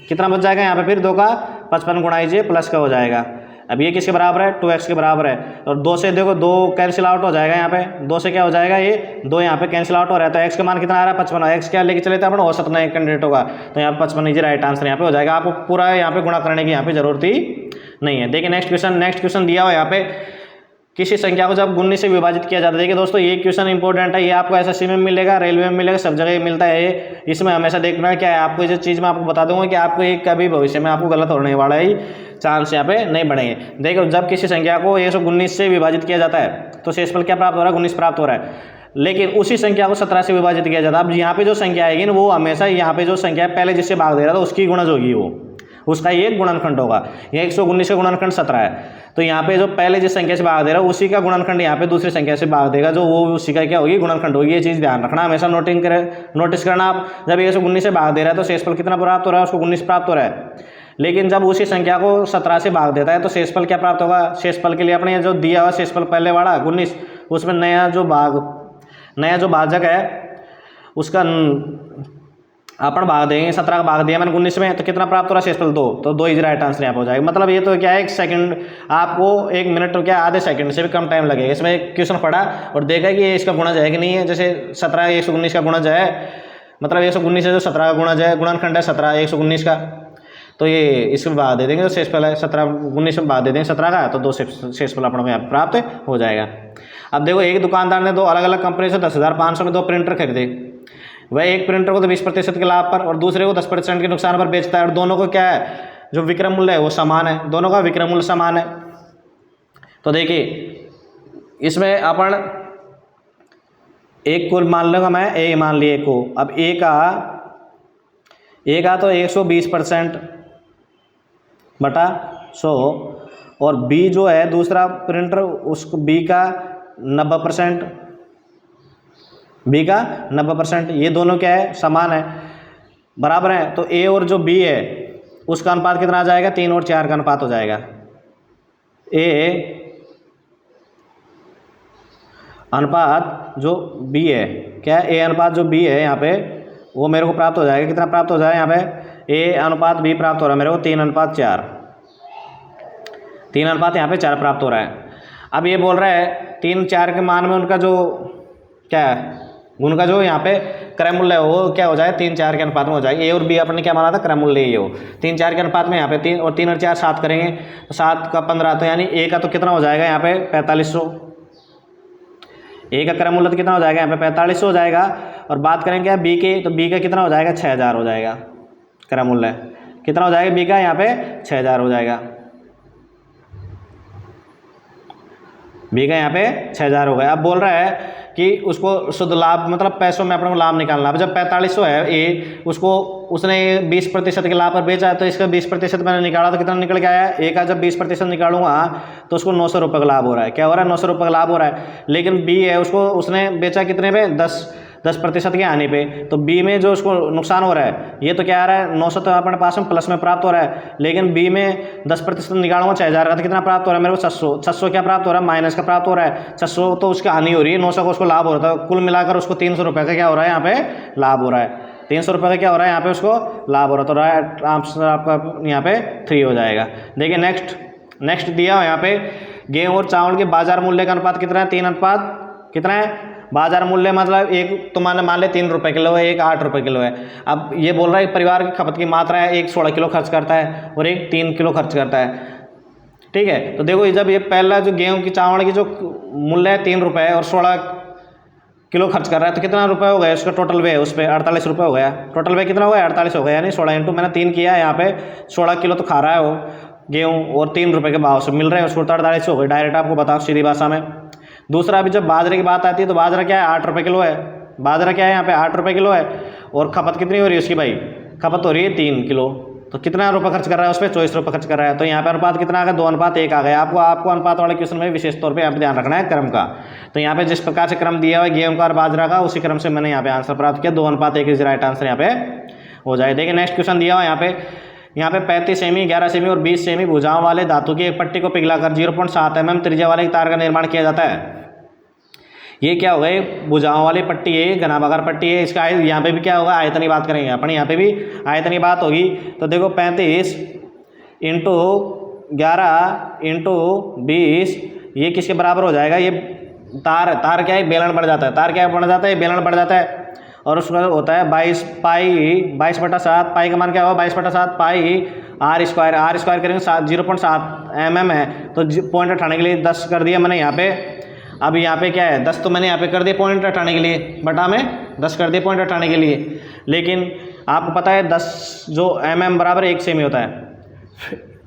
कितना बच जाएगा यहाँ पे फिर 2 का 55 गुणा ये प्लस का हो जाएगा। अब ये किसके बराबर है 2x के बराबर है, और 2 से देखो 2 कैंसिल आउट हो जाएगा, यहाँ पे 2 से क्या हो जाएगा ये 2 यहाँ पे कैंसिल आउट हो रहा है, तो x का मान कितना आ रहा है 55, x क्या लेके चले थे अपन औसत नए कैंडिडेट होगा, तो यहाँ पे 55 इजी राइट आंसर यहाँ पे हो जाएगा। आपको पूरा यहाँ पे गुणा करने की यहाँ पे जरूरत ही नहीं है। देखिए नेक्स्ट क्वेश्चन दिया हुआ यहाँ पे, किसी संख्या को जब 19 से विभाजित किया जाता है। देखिए दोस्तों ये क्वेश्चन इंपॉर्टेंट है, ये आपको एसएससी में मिलेगा, रेलवे में मिलेगा, सब जगह मिलता है ये, इसमें हमेशा देखना है क्या है। आपको ये चीज़ मैं आपको बता दूंगा कि आपको ये कभी भविष्य में आपको गलत होने वाला ही चांस यहाँ पे नहीं बढ़ेंगे। देखो जब किसी संख्या को 119 से विभाजित किया जाता है तो शेषफल क्या प्राप्त हो रहा है 19 प्राप्त हो रहा है, लेकिन उसी संख्या को 17 से विभाजित किया जाता है। अब यहाँ पे जो संख्या आएगी ना वो हमेशा यहाँ पे जो संख्या पहले जिससे भाग दे रहा था उसकी गुणज होगी, वो उसका ये गुणनखंड होगा। यह 119 का गुणनखंड 17 है, तो यहाँ पे जो पहले जिस संख्या से भाग दे रहा है उसी का गुणनखंड यहाँ पे दूसरी संख्या से भाग देगा, जो वो उसी का क्या होगी गुणनखंड होगी। ये चीज़ ध्यान रखना, हमेशा नोटिस करना। आप जब 119 से भाग दे रहा है तो शेषफल कितना प्राप्त हो रहा है उसको 19 प्राप्त हो रहा है, लेकिन जब उसी संख्या को 17 से भाग देता है तो शेषफल क्या प्राप्त होगा। शेषफल के लिए अपने जो दिया हुआ शेषफल पहले वाला 19, उसमें नया जो भाजक है उसका अपन भाग देंगे, 17 का भाग दिया मैंने 19 में, तो कितना प्राप्त हो रहा है शेषफल 2, तो 2 इज राइट आंसर यहाँ पे हो जाएगा। मतलब ये तो क्या है 1 सेकंड, आपको 1 मिनट तो क्या आधे सेकंड से भी कम टाइम लगेगा। इसमें एक क्वेश्चन पढ़ा और देखा कि ये इसका गुणज है कि नहीं है। जैसे 17 119 का गुणज है, मतलब 119 है जो 17 का गुणज है, गुणनखंड है 17 119 का, तो ये इसमें भाग दे देंगे, तो शेषफल है 17 19 में भाग दे देंगे 17 का, तो 2 शेषफल अपने को यहाँ प्राप्त हो जाएगा। अब देखो एक दुकानदार ने 2 अलग अलग कंपनी से 10,500 में 2 प्रिंटर खरीदे, वह एक प्रिंटर को तो 20% के लाभ पर और दूसरे को 10% के नुकसान पर बेचता है, और दोनों को क्या है जो विक्रय मूल्य है वो समान है, दोनों का विक्रय मूल्य समान है। तो देखिए इसमें अपन एक को मान लूँगा मैं, ए मान लिए को, अब ए का तो 120% बटा 100, और बी जो है दूसरा प्रिंटर उसको बी का 90%, बी का 90%। ये दोनों क्या है, समान है, बराबर है। तो ए और जो बी है उसका अनुपात कितना आ जाएगा, 3 और 4 का अनुपात हो जाएगा। ए अनुपात जो बी है, क्या है, ए अनुपात जो बी है यहाँ पे वो मेरे को प्राप्त हो जाएगा। कितना प्राप्त हो जाएगा यहाँ पे, ए अनुपात बी प्राप्त हो रहा है मेरे को 3:4। 3:4 यहाँ पे 4 प्राप्त हो रहा है। अब ये बोल रहा है 3-4 के मान में उनका जो क्या है, उनका जो यहाँ पे क्रय मूल्य है वो क्या हो जाए, 3-4 के अनुपात में हो जाएगा। ए और बी अपने क्या माना था, क्रय मूल्य ये हो 3-4 के अनुपात में। यहाँ पे 3 और 3 और 4 7 करेंगे तो 7 का 15, तो यानी ए का तो कितना हो जाएगा यहाँ पे 4500। ए का क्रय मूल्य तो कितना हो जाएगा यहाँ पे 4500 हो जाएगा। और बात करेंगे बी के, तो बी का कितना हो जाएगा 6000 हो जाएगा। क्रय मूल्य कितना हो जाएगा बी का यहाँ पे 6000 हो जाएगा। बी का यहाँ पे 6000 हो गया। अब बोल रहा है कि उसको शुद्ध लाभ मतलब पैसों में अपने को लाभ निकालना। अब जब 4500 है ए, उसको उसने 20% के लाभ पर बेचा, तो इसका 20% मैंने निकाला तो कितना निकल के आया, ए का जब 20% निकालूंगा तो उसको 900 रुपये का लाभ हो रहा है। क्या हो रहा है, 900 रुपये का लाभ हो रहा है। लेकिन बी है उसको उसने बेचा कितने पे, 10% के आने पे, तो बी में जो उसको नुकसान हो रहा है, ये तो क्या आ रहा है 900 तो अपने पास में प्लस में प्राप्त हो रहा है। लेकिन बी में 10% निकालूंगा 6000 का, तो कितना प्राप्त हो रहा है मेरे को 600 क्या प्राप्त हो रहा है, माइनस का प्राप्त हो रहा है। 600 तो उसकी हानि हो रही है, 900 का उसको लाभ हो रहा है। कुल मिलाकर उसको 300 रुपये का क्या हो रहा है यहाँ पे लाभ हो रहा है। 300 रुपये का क्या हो रहा है यहाँ पे उसको लाभ हो रहा है। तो राइट आंसर आपका यहाँ पे 3 हो जाएगा। देखिए नेक्स्ट दिया हो यहाँ पे, गेहूँ और चावल के बाजार मूल्य का अनुपात कितना है, 3 अनुपात कितना है, बाजार मूल्य मतलब एक तो मान ले 3 रुपये किलो है, एक 8 रुपये किलो है। अब ये बोल रहा है परिवार की खपत की मात्रा है, एक 16 किलो खर्च करता है और एक 3 किलो खर्च करता है। ठीक है, तो देखो जब ये पहला जो गेहूं की चावल की जो मूल्य है 3 रुपये और 16 किलो खर्च कर रहा है, तो कितना रुपये हो गया उसका टोटल वे, उस पर 48 रुपये हो गया। टोटल वे कितना हो गया, 48 हो गया। यानी 16 इंटू मैंने 3 किया है, यहाँ पे 16 किलो तो खा रहा है वो गेहूँ और 3 रुपये के भाव से मिल रहे हैं उसको, 48 हो गए। डायरेक्ट आपको बताओ सीधी भाषा में। दूसरा अभी जब बाजरे की बात आती है तो बाजरा क्या है 8 रुपये किलो है। बाजरा क्या है यहाँ पे 8 रुपये किलो है और खपत कितनी हो रही है उसकी भाई, खपत हो रही है 3 किलो। तो कितना रुपये खर्च कर रहा है उस पर, 24 रुपये खर्च कर रहा है। तो यहाँ पे अनुपात कितना आ गया, 2:1 आ गया। आपको अनुपात वाले क्वेश्चन में विशेष तौर पे यहाँ पे ध्यान रखना है क्रम का। तो यहाँ पे जिस प्रकार से क्रम दिया हुआ है गेहूं का और बाजरा का, उसी क्रम से मैंने यहाँ पे आंसर प्राप्त किया। 2:1 इज राइट आंसर यहाँ पे हो जाए। देखिए नेक्स्ट क्वेश्चन दिया हुआ यहाँ पे 35 सेमी, 11 सेमी और 20 सेमी भुजाओं वाले धातु की एक पट्टी को पिघलाकर 0.7 mm त्रिज्या वाले एक तार का निर्माण किया जाता है। ये क्या हो गए, भुजाओं वाली पट्टी है, घनाभागाकार पट्टी है। इसका यहाँ पे भी क्या होगा, आयतन की बात करेंगे अपन, यहाँ पे भी आयतन की बात होगी। तो देखो 35 इंटू 11 इंटू 20 ये किसके बराबर हो जाएगा, ये तार क्या है बेलन बढ़ जाता है, तार क्या बढ़ जाता है, बेलन बढ़ जाता है। और उसका होता है 22 पाई 22/7, पाई का मान क्या होगा 22/7 पाई r स्क्वायर करेंगे 0.7 mm है। तो पॉइंट हटाने के लिए 10 कर दिया मैंने यहाँ पे। अब यहाँ पे क्या है 10 तो मैंने यहाँ पे कर दिया पॉइंट हटाने के लिए, बटा में 10 कर दिया पॉइंट हटाने के लिए। लेकिन आपको पता है 10 जो mm बराबर 1 सेमी होता है,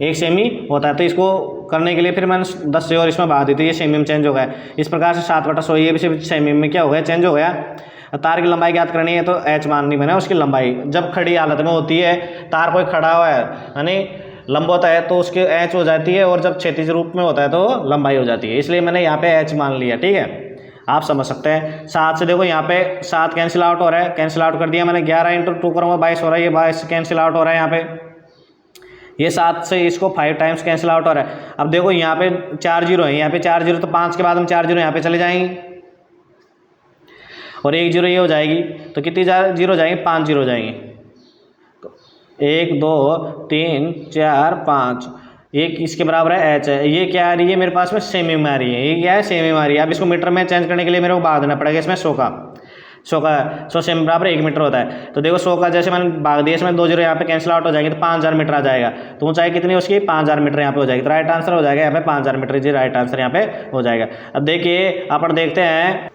1 सेमी होता है। तो इसको करने के लिए फिर मैंने 10 से और इसमें भाग दी, तो ये सेमी में चेंज हो गया। इस प्रकार से 7/100 ये भी सेमी में क्या हो गया, चेंज हो गया। तार की लंबाई ज्ञात करनी है तो एच माननी मैंने उसकी लंबाई, जब खड़ी हालत में होती है तार कोई खड़ा हुआ है यानी लंबवत है तो उसके एच हो जाती है, और जब क्षैतिज रूप में होता है तो लंबाई हो जाती है। इसलिए मैंने यहाँ पे एच मान लिया। ठीक है, आप समझ सकते हैं। 7 से देखो यहाँ पे 7 कैंसिल आउट हो रहा है, कैंसिल आउट कर दिया मैंने। 11 इंटू 2 करूँगा 22 हो रहा है, ये 22 कैंसिल आउट हो रहा है यहाँ पे। ये 7 से इसको 5 टाइम्स कैंसिल आउट हो रहा है। अब देखो यहाँ पे 4 जीरो है, यहाँ पे 4 जीरो, तो 5 के बाद हम 4 जीरो यहाँ पे चले जाएंगे और 1 जीरो ये हो जाएगी। तो कितनी जीरो जाएंगे, 5 जीरो जाएंगे। तो 1 2 3 4 5 एक इसके बराबर है एच है। ये क्या आ रही है मेरे पास में, सेमी में आ रही है। ये क्या है, सेमी में आ रही है। अब इसको मीटर में चेंज करने के लिए मेरे को भाग देना पड़ेगा इसमें 100 का 100 सेमी बराबर 1 मीटर होता है। तो देखो 100 का जैसे मैंने भाग दिया, इसमें 2 जीरो यहाँ पे कैंसिल आउट हो जाएंगे, तो 5000 मीटर आ जाएगा। तो ऊंचाई कितनी उसकी 5000 मीटर यहाँ पे हो जाएगी। तो राइट आंसर हो जाएगा यहाँ पे 5000 मीटर, जी राइट आंसर यहाँ पे हो जाएगा। अब देखिए अपन देखते हैं,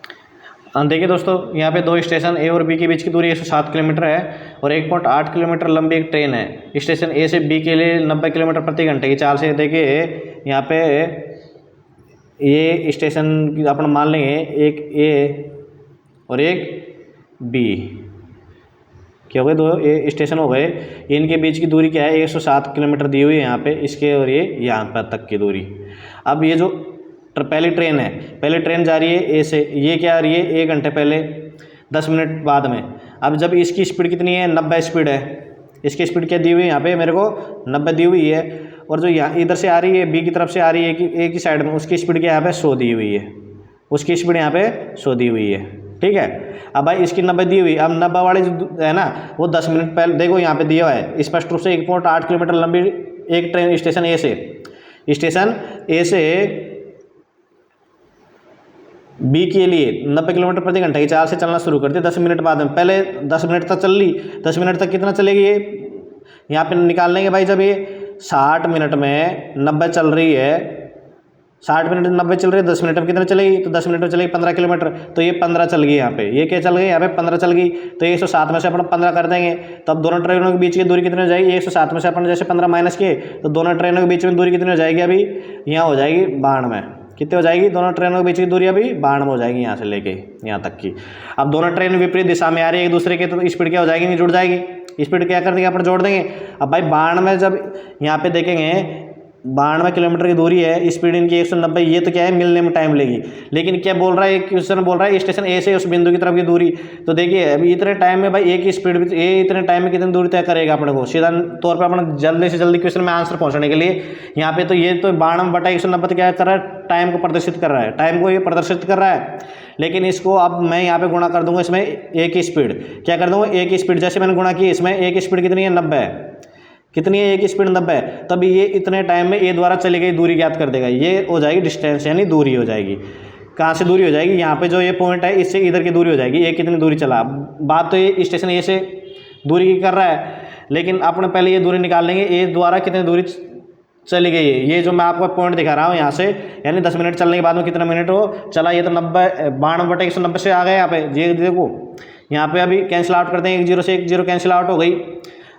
देखिए दोस्तों यहाँ पे 2 स्टेशन ए और बी के बीच की दूरी 107 किलोमीटर है और 1.8 किलोमीटर लंबी एक ट्रेन है। स्टेशन ए से बी के लिए 90 किलोमीटर प्रति घंटे की चाल से, देखिए यहाँ पे ये स्टेशन अपन मान लेंगे एक ए और एक बी, क्या हो गए, 2 ए स्टेशन हो गए। इनके बीच की दूरी क्या है 107 किलोमीटर दी हुई है यहाँ पे, इसके और ये यहाँ पर तक की दूरी। अब ये जो पहली ट्रेन है, पहले ट्रेन जा रही है ए से, ये क्या आ रही है 1 घंटे पहले, 10 मिनट बाद में। अब जब इसकी स्पीड कितनी है, 90 स्पीड है, इसकी स्पीड क्या दी हुई है यहाँ पे मेरे को, 90 दी हुई है, और जो यहाँ इधर से आ रही है बी की तरफ से आ रही है कि एक ही साइड में, उसकी स्पीड क्या यहाँ पे 100 दी हुई है, उसकी स्पीड यहाँ पे 100 दी हुई है, ठीक है। अब भाई इसकी 90 दी हुई, अब 90 वाली जो है ना वो 10 मिनट पहले, देखो यहाँ पे दिया हुआ है स्पष्ट रूप से 1.8 किलोमीटर लंबी एक ट्रेन स्टेशन ए से बी के लिए 90 किलोमीटर प्रति घंटे की चाल से चलना शुरू करती है 10 मिनट बाद में। पहले 10 मिनट तक चल ली, 10 मिनट तक कितना चलेगी ये, यहाँ पे निकाल लेंगे भाई। जब ये 60 मिनट में 90 चल रही है, 60 मिनट 90 चल रही है, 10 मिनट में कितना चलेगी, तो 10 मिनट में चलेगी 15 किलोमीटर, तो ये 15 चल गई यहाँ पे, ये क्या चल गई यहाँ पे 15 चल गई, तो 107 में से अपन 15 कर देंगे, तब दोनों ट्रेनों के बीच की दूरी कितनी हो जाएगी, 107 में से अपन जैसे 15 माइनस किए तो दोनों ट्रेनों के बीच में दूरी कितनी हो जाएगी, अभी यहाँ हो जाएगी 92, कितने हो जाएगी, दोनों ट्रेनों के बीच की दूरी अभी 92 हो जाएगी यहाँ से लेके यहाँ तक की। अब दोनों ट्रेन विपरीत दिशा में आ रही है एक दूसरे के, तो स्पीड क्या हो जाएगी, नहीं जुड़ जाएगी, स्पीड क्या कर देंगे अपन, जोड़ देंगे। अब भाई 92 जब यहाँ पे देखेंगे 92 किलोमीटर की दूरी है, स्पीड इनकी 190, ये तो क्या है मिलने में टाइम लेगी। लेकिन क्या बोल रहा है क्वेश्चन, बोल रहा है स्टेशन ए से उस बिंदु की तरफ की दूरी, तो देखिए अभी इतने टाइम में भाई एक ही स्पीड, ये इतने टाइम में कितनी दूरी तय करेगा अपने को, सीधा तौर पर अपना जल्दी से जल्दी क्वेश्चन में आंसर पहुंचने के लिए यहाँ पे, तो ये तो 92/190 क्या कर रहा है, टाइम को प्रदर्शित कर रहा है, टाइम को ये प्रदर्शित कर रहा है। लेकिन इसको अब मैं यहाँ पे गुणा कर दूंगा, इसमें एक ही स्पीड, क्या कर दूंगा, एक ही स्पीड, जैसे मैंने गुणा की इसमें एक स्पीड कितनी है, 90 है, कितनी है, एक स्पीड 90 है, तब ये इतने टाइम में ए द्वारा चली गई दूरी ज्ञात कर देगा, ये हो जाएगी डिस्टेंस यानी दूरी हो जाएगी। कहाँ से दूरी हो जाएगी, यहाँ पे जो ये पॉइंट है इससे इधर की दूरी हो जाएगी, ये कितनी दूरी चला। बात तो ये स्टेशन ए से दूरी की कर रहा है, लेकिन अपने पहले ये दूरी निकाल लेंगे, ए द्वारा कितनी दूरी चली गई है, ये जो मैं आपको पॉइंट दिखा रहा हूँ यहाँ से, यानी 10 मिनट चलने के बाद में कितना मिनट हो चला, ये तो 92/190 से आ गए यहाँ पे, ये देखो यहाँ पे अभी कैंसिल आउट करते हैं, 1 0 से 1 0 कैंसिल आउट हो गई।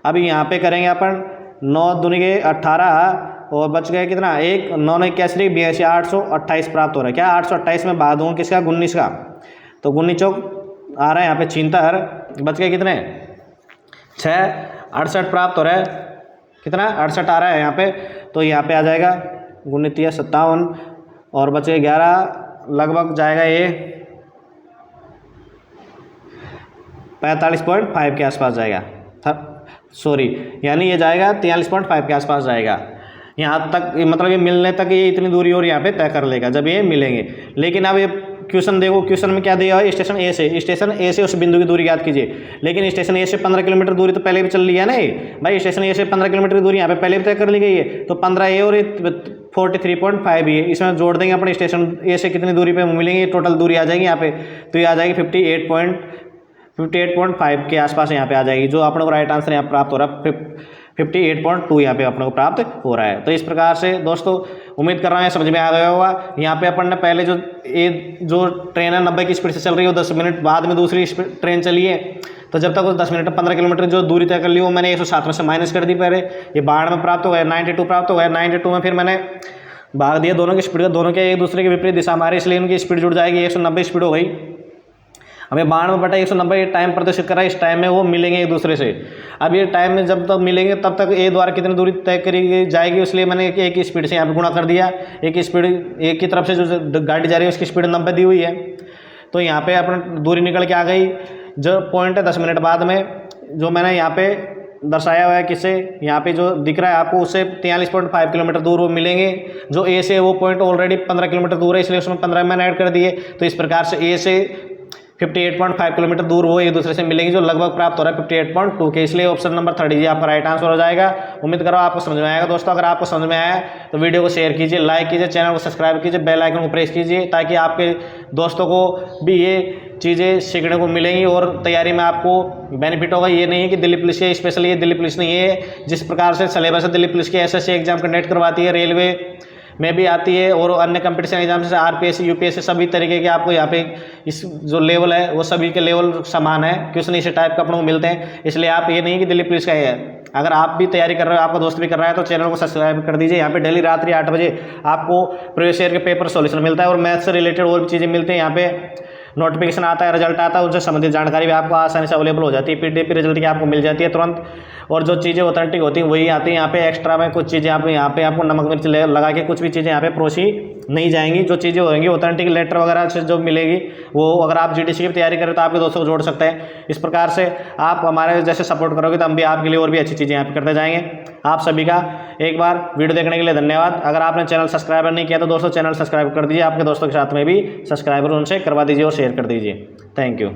अभी यहाँ पे करेंगे अपन 9 दूनी के 18 और बच गए कितना, 1 9 9 81 82 828 प्राप्त हो रहा है। क्या 828 में बाद दूँ किसका, 19 का, तो 19 चौक आ रहा है यहाँ पे 76, बच गए कितने 6 68 प्राप्त हो रहा है, कितना 68 आ रहा है यहाँ पे, तो यहाँ पे आ जाएगा 19 57 और बच गए 11, लगभग जाएगा ये 45.5 के आसपास जाएगा, सॉरी यानी ये जाएगा 43.5 के आसपास जाएगा। यहाँ तक मतलब ये मिलने तक ये इतनी दूरी और यहाँ पे तय कर लेगा जब ये मिलेंगे। लेकिन अब ये क्वेश्चन देखो, क्वेश्चन में क्या दिया है, स्टेशन ए से उस बिंदु की दूरी याद कीजिए। लेकिन स्टेशन ए से 15 किलोमीटर दूरी तो पहले भी चल ली है ना भाई, स्टेशन ए से 15 किलोमीटर की दूरी यहाँ पे पहले भी तय कर ली गई है, तो 15 ए और 43.5 ये इसमें जोड़ देंगे अपने, स्टेशन ए से कितनी दूरी पे मिलेंगे, टोटल दूरी आ जाएगी यहाँ पे, तो ये आ जाएगी 58.5 के आसपास यहाँ पे आ जाएगी, जो अपने को राइट आंसर यहाँ प्राप्त हो रहा है 58.2 यहाँ पे अपने को प्राप्त हो रहा है। तो इस प्रकार से दोस्तों उम्मीद कर रहा हूँ समझ में आ गया होगा। यहाँ पे अपन ने पहले जो ट्रेन है 90 की स्पीड से चल रही है, 10 मिनट बाद में दूसरी ट्रेन चली है, तो जब तक वो 10 मिनट में 15 किलोमीटर जो दूरी तय कर ली वो मैंने 107 में से माइनस कर दी, पहले ये 92 में प्राप्त हो गया, 92 प्राप्त हो गया, 92 में फिर मैंने भाग दिया दोनों की स्पीड का, दोनों के एक दूसरे के विपरीत दिशा मारे, इसलिए उनकी स्पीड जुड़ जाएगी, 190 स्पीड हो गई। हमें 92/190 टाइम प्रदर्शित कर रहा है, इस टाइम में वो मिलेंगे एक दूसरे से। अब ये टाइम में जब तक मिलेंगे तब तक ए द्वारा कितनी दूरी तय करी जाएगी, इसलिए मैंने एक ही स्पीड से यहाँ पे गुणा कर दिया। एक स्पीड एक की तरफ से जो गाड़ी जा रही है उसकी स्पीड 90 दी हुई है, तो यहाँ पे अपनी दूरी निकल के आ गई। जो पॉइंट है 10 मिनट बाद में जो मैंने यहाँ पे दर्शाया हुआ है, किससे यहाँ पे जो दिख रहा है आपको उससे 43.5 किलोमीटर दूर वो मिलेंगे। जो ए से वो पॉइंट ऑलरेडी 15 किलोमीटर दूर है, इसलिए उसमें 15 मैंने ऐड कर दिए। तो इस प्रकार से ए से 58.5 किलोमीटर दूर वो एक दूसरे से मिलेंगे, जो लगभग प्राप्त हो रहा है 58.2 के, इसलिए ऑप्शन नंबर 30 आपका राइट आंसर हो जाएगा। उम्मीद करो आपको समझ में आएगा दोस्तों। अगर आपको समझ में आया तो वीडियो को शेयर कीजिए, लाइक कीजिए, चैनल को सब्सक्राइब कीजिए, बेल आइकन को प्रेस कीजिए, ताकि आपके दोस्तों को भी ये चीज़ें सीखने को मिलेंगी और तैयारी में आपको बेनिफिट होगा। ये नहीं है कि दिल्ली पुलिस के स्पेशली ये दिल्ली पुलिस नहीं है, जिस प्रकार से सिलेबस है दिल्ली पुलिस के एसएससी एग्जाम कंडक्ट करवाती है, रेलवे में भी आती है और अन्य कंपटीशन एग्जाम से आरपीएससी यूपीएससी सभी तरीके के आपको यहाँ पे इस जो लेवल है वो सभी के लेवल समान है, क्वेश्चन इसी टाइप का अपने को मिलते हैं। इसलिए आप ये नहीं कि दिल्ली पुलिस का ही है, अगर आप भी तैयारी कर रहे हो, आपका दोस्त भी कर रहा है, तो चैनल को सब्सक्राइब कर दीजिए। यहाँ पे डेली रात्रि 8 बजे आपको प्रीवियस ईयर के पेपर सॉल्यूशन मिलता है और मैथ से रिलेटेड और भी चीज़ें मिलती हैं। यहाँ पे नोटिफिकेशन आता है, रिजल्ट आता है, उनसे संबंधित जानकारी भी आपको आसानी से अवेलेबल हो जाती है। पीडीएफ रिजल्ट की आपको मिल जाती है तुरंत, और जो चीज़ें ऑथेंटिक होती हैं वही आती हैं। यहाँ पे एक्स्ट्रा में कुछ चीज़ें आप यहाँ पे आपको नमक मिर्च लगा के कुछ भी चीज़ें यहाँ पे परोसी नहीं जाएंगी। जो चीज़ें होंगी ऑथेंटिक लेटर वगैरह से जो मिलेगी वो अगर आप जीडीसी की तैयारी करें तो आपके दोस्तों को जोड़ सकते हैं। इस प्रकार से आप हमारे जैसे सपोर्ट करोगे तो हम भी आपके लिए और भी अच्छी चीज़ें यहाँ पे करते जाएंगे। आप सभी का एक बार वीडियो देखने के लिए धन्यवाद। अगर आपने चैनल सब्सक्राइबर नहीं किया तो दोस्तों चैनल सब्सक्राइब कर दीजिए, आपके दोस्तों के साथ में भी सब्सक्राइबर उनसे करवा दीजिए और शेयर कर दीजिए। Thank you.